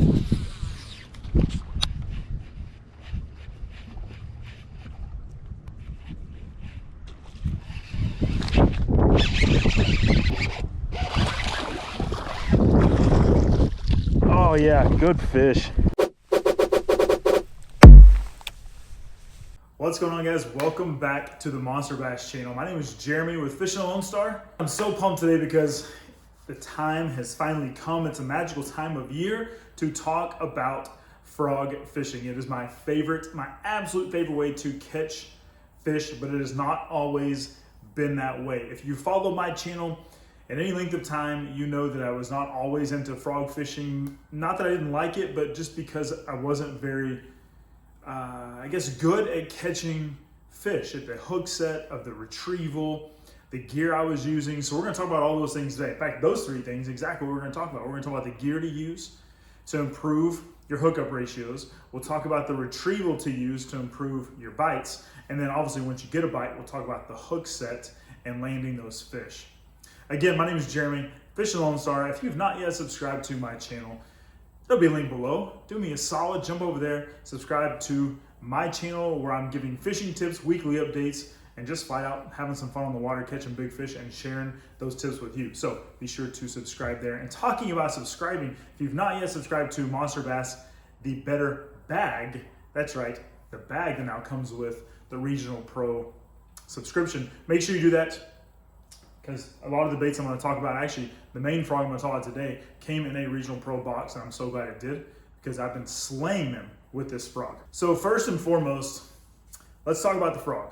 Oh yeah, good fish. What's going on, guys? Welcome back to the Monster Bass channel. My name is Jeremy with Fishing Lone Star. I'm so pumped today because the time has finally come. It's a magical time of year to talk about frog fishing. It is my absolute favorite way to catch fish, but it has not always been that way. If you follow my channel at any length of time, you know that I was not always into frog fishing. Not that I didn't like it, but just because I wasn't very I guess good at catching fish, at the hook set, of the retrieval, the gear I was using. So we're going to talk about all those things today. In fact, those three things, exactly what we're going to talk about. We're going to talk about the gear to use to improve your hookup ratios. We'll talk about the retrieval to use to improve your bites. And then obviously once you get a bite, we'll talk about the hook set and landing those fish. Again, my name is Jeremy, Fishing Lone Star. If you've not yet subscribed to my channel, there'll be a link below. Do me a solid, jump over there, subscribe to my channel where I'm giving fishing tips, weekly updates, and just flat out having some fun on the water, catching big fish and sharing those tips with you. So be sure to subscribe there. And talking about subscribing, if you've not yet subscribed to Monster Bass, the better bag, that's right, the bag that now comes with the Regional Pro subscription. Make sure you do that, because a lot of the baits I'm going to talk about, actually the main frog I'm going to talk about today, came in a Regional Pro box, and I'm so glad it did because I've been slaying them with this frog. So first and foremost, let's talk about the frog.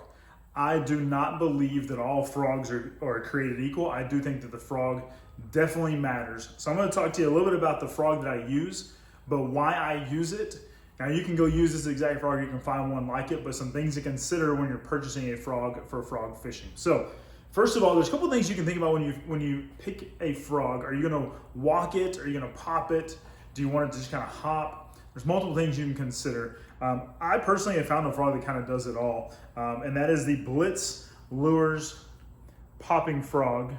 I do not believe that all frogs are created equal. I do think that the frog definitely matters. So I'm going to talk to you a little bit about the frog that I use, but why I use it. Now you can go use this exact frog, you can find one like it, but some things to consider when you're purchasing a frog for frog fishing. So first of all, there's a couple things you can think about when you pick a frog. Are you going to walk it? Are you going to pop it? Do you want it to just kind of hop? There's multiple things you can consider. I personally have found a frog that kind of does it all, and that is the Blitz Lures Popping Frog.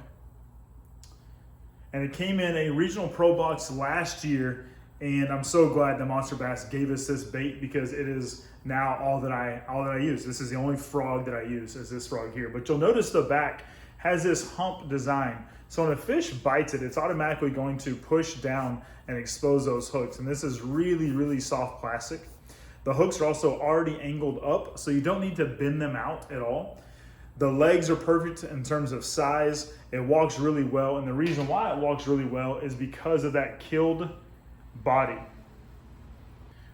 And it came in a Regional Pro box last year, and I'm so glad that Monster Bass gave us this bait because it is now all that I use. This is the only frog that I use, is this frog here. But you'll notice the back has this hump design. So when a fish bites it, it's automatically going to push down and expose those hooks. And this is really, really soft plastic. The hooks are also already angled up, so you don't need to bend them out at all. The legs are perfect in terms of size. It walks really well. And the reason why it walks really well is because of that killed body.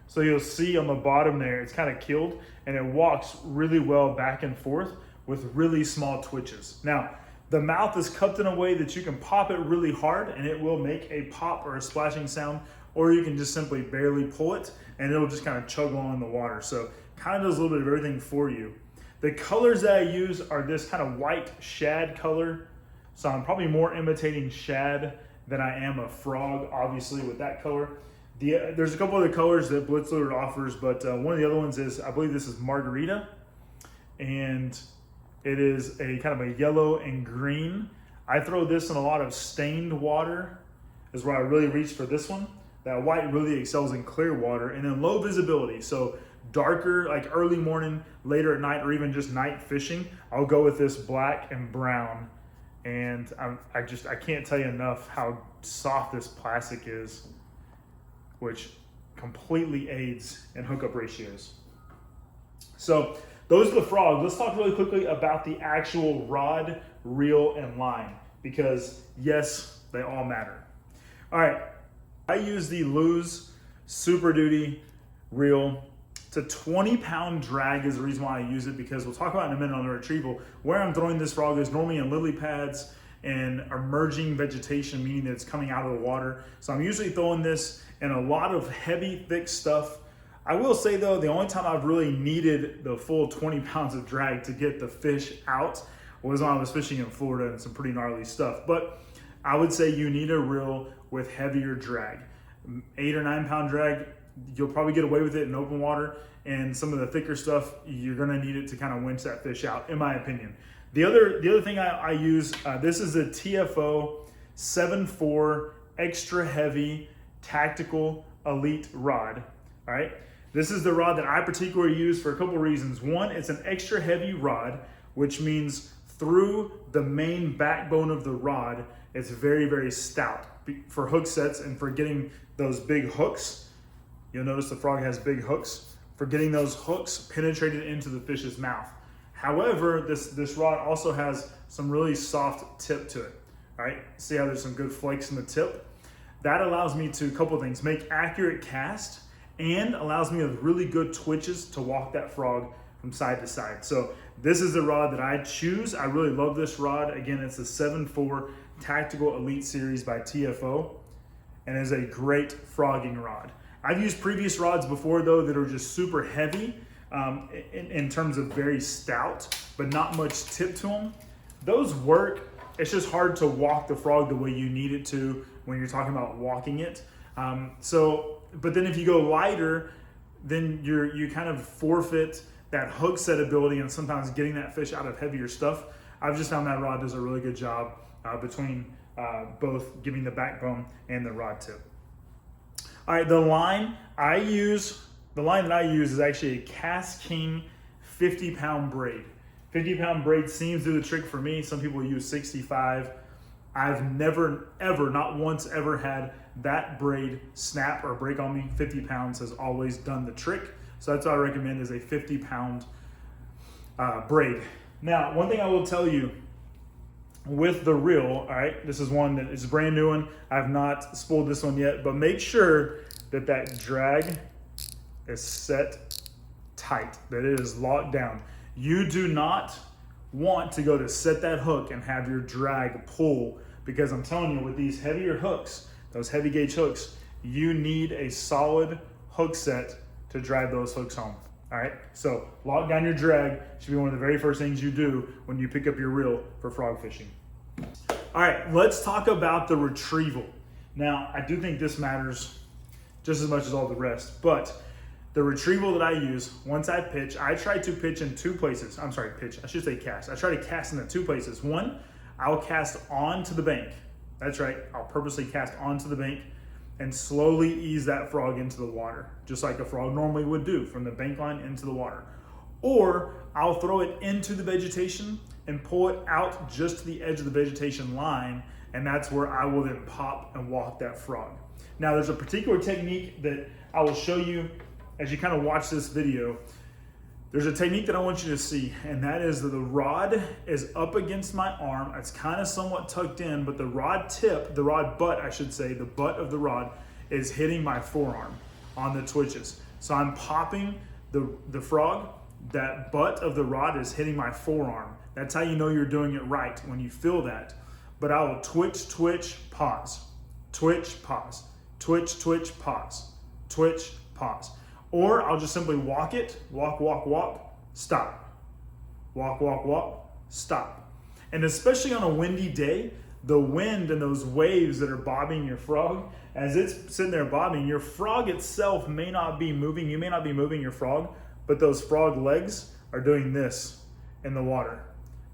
So you'll see on the bottom there, it's kind of killed, and it walks really well back and forth with really small twitches. Now, the mouth is cupped in a way that you can pop it really hard and it will make a pop or a splashing sound, or you can just simply barely pull it and it'll just kind of chug along in the water. So kind of does a little bit of everything for you. The colors that I use are this kind of white shad color. So I'm probably more imitating shad than I am a frog, obviously, with that color. There's a couple other colors that Blitz Lure offers, but one of the other ones is, I believe this is Margarita, and it is a kind of a yellow and green. I throw this in a lot of stained water is where I really reach for this one. That white really excels in clear water, and then low visibility. So darker, like early morning, later at night, or even just night fishing, I'll go with this black and brown. And I can't tell you enough how soft this plastic is, which completely aids in hookup ratios. So those are the frogs. Let's talk really quickly about the actual rod, reel, and line, because yes, they all matter. All right, I use the Lose Super Duty reel. It's a 20-pound drag is the reason why I use it, because we'll talk about in a minute on the retrieval. Where I'm throwing this frog is normally in lily pads and emerging vegetation, meaning that it's coming out of the water. So I'm usually throwing this in a lot of heavy, thick stuff. I will say though, the only time I've really needed the full 20 pounds of drag to get the fish out was when I was fishing in Florida and some pretty gnarly stuff. But I would say you need a reel with heavier drag. 8 or 9 pound drag, you'll probably get away with it in open water, and some of the thicker stuff, you're gonna need it to kind of winch that fish out, in my opinion. The other thing I use, this is a TFO 7.4 extra heavy tactical Elite rod, all right? This is the rod that I particularly use for a couple reasons. One, it's an extra heavy rod, which means through the main backbone of the rod, it's very, very stout for hook sets and for getting those big hooks. You'll notice the frog has big hooks, for getting those hooks penetrated into the fish's mouth. However, this rod also has some really soft tip to it, all right? See how there's some good flakes in the tip? That allows me to, a couple things, make accurate cast and allows me with really good twitches to walk that frog from side to side. So this is the rod that I choose. I really love this rod. Again, it's the 7.4 Tactical Elite Series by TFO, and is a great frogging rod. I've used previous rods before though that are just super heavy in terms of very stout, but not much tip to them. Those work. It's just hard to walk the frog the way you need it to when you're talking about walking it. But then if you go lighter, then you kind of forfeit that hook set ability and sometimes getting that fish out of heavier stuff. I've just found that rod does a really good job between both giving the backbone and the rod tip. All right, the line that I use is actually a Cast King 50-pound braid. 50-pound braid seems to do the trick for me. Some people use 65. I've never, ever, not once ever had that braid snap or break on me. 50 pounds has always done the trick. So that's what I recommend, is a 50-pound braid. Now, one thing I will tell you with the reel, all right, this is one that is a brand new one. I've not spooled this one yet, but make sure that that drag is set tight, that it is locked down. You do not want to go to set that hook and have your drag pull, because I'm telling you, with these heavier hooks, those heavy gauge hooks, you need a solid hook set to drive those hooks home. All right, so lock down your drag should be one of the very first things you do when you pick up your reel for frog fishing. All right, let's talk about the retrieval. Now, I do think this matters just as much as all the rest, but the retrieval that I use, once I pitch, I try to pitch in two places. I'm sorry, pitch, I should say cast. I try to cast in the two places. One, I'll cast onto the bank. That's right, I'll purposely cast onto the bank and slowly ease that frog into the water, just like a frog normally would do, from the bank line into the water. Or I'll throw it into the vegetation and pull it out just to the edge of the vegetation line, and that's where I will then pop and walk that frog. Now, there's a particular technique that I will show you as you kind of watch this video. There's a technique that I want you to see, and that is that the rod is up against my arm. It's kind of somewhat tucked in, but the rod tip, the rod butt, I should say, the butt of the rod is hitting my forearm on the twitches. So I'm popping the frog, that butt of the rod is hitting my forearm. That's how you know you're doing it right, when you feel that. But I will twitch, twitch, pause, twitch, pause, twitch, twitch, pause, twitch, pause. Or I'll just simply walk it, walk, walk, walk, stop. Walk, walk, walk, stop. And especially on a windy day, the wind and those waves that are bobbing your frog, as it's sitting there bobbing, your frog itself may not be moving. You may not be moving your frog, but those frog legs are doing this in the water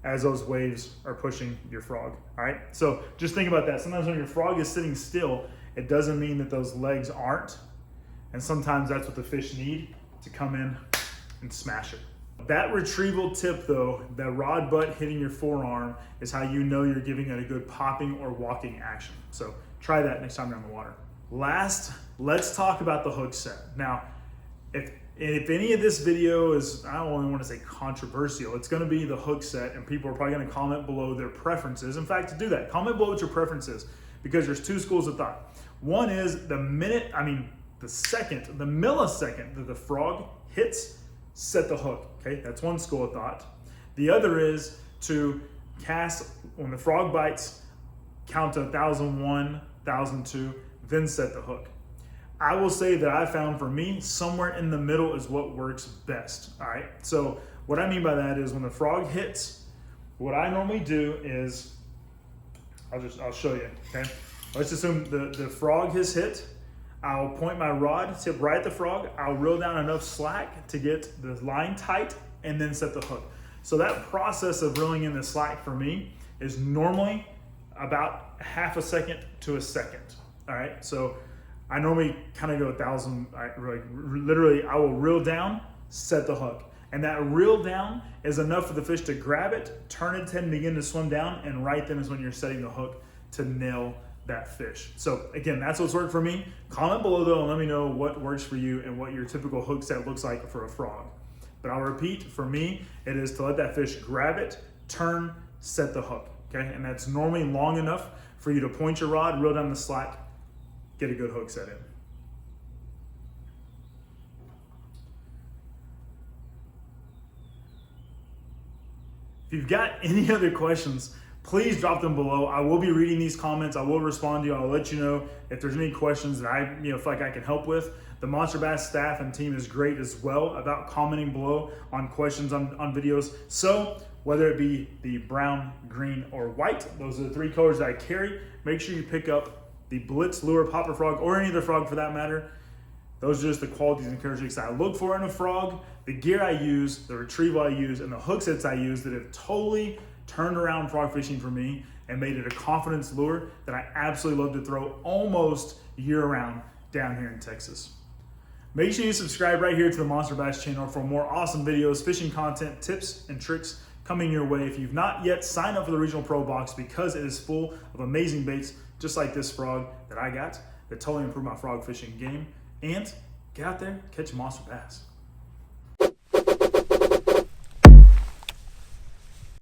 as those waves are pushing your frog, all right? So just think about that. Sometimes when your frog is sitting still, it doesn't mean that those legs aren't. And sometimes that's what the fish need to come in and smash it. That retrieval tip though, that rod butt hitting your forearm, is how you know you're giving it a good popping or walking action. So try that next time you're on the water. Last, let's talk about the hook set. Now, if any of this video is, I don't want to say controversial, it's gonna be the hook set, and people are probably gonna comment below their preferences. In fact, to do that, comment below what your preference is, because there's two schools of thought. One is the millisecond that the frog hits, set the hook, okay? That's one school of thought. The other is to cast, when the frog bites, count to 1,001, 1,002, then set the hook. I will say that I found for me, somewhere in the middle is what works best, all right? So what I mean by that is when the frog hits, what I normally do is, I'll show you, okay? Let's assume the frog has hit. I'll point my rod, tip right at the frog. I'll reel down enough slack to get the line tight and then set the hook. So that process of reeling in the slack for me is normally about half a second to a second, all right? So I normally kind of go 1,000, literally I will reel down, set the hook. And that reel down is enough for the fish to grab it, turn its head and begin to swim down, and right then is when you're setting the hook to nail that fish. So again, that's what's worked for me. Comment below though and let me know what works for you and what your typical hook set looks like for a frog. But I'll repeat, for me, it is to let that fish grab it, turn, set the hook, okay? And that's normally long enough for you to point your rod, reel down the slack, get a good hook set in. If you've got any other questions, please drop them below. I will be reading these comments. I will respond to you. I'll let you know if there's any questions that I feel like I can help with. The Monster Bass staff and team is great as well about commenting below on questions on videos. So whether it be the brown, green, or white, those are the 3 colors that I carry. Make sure you pick up the Blitz Lure Popper Frog, or any other frog for that matter. Those are just the qualities and characteristics I look for in a frog, the gear I use, the retrieval I use, and the hook sets I use that have totally turned around frog fishing for me and made it a confidence lure that I absolutely love to throw almost year-round down here in Texas. Make sure you subscribe right here to the Monster Bass channel for more awesome videos, fishing content, tips, and tricks coming your way. If you've not yet, sign up for the Regional Pro Box because it is full of amazing baits just like this frog that I got that totally improved my frog fishing game. And get out there, catch a monster bass.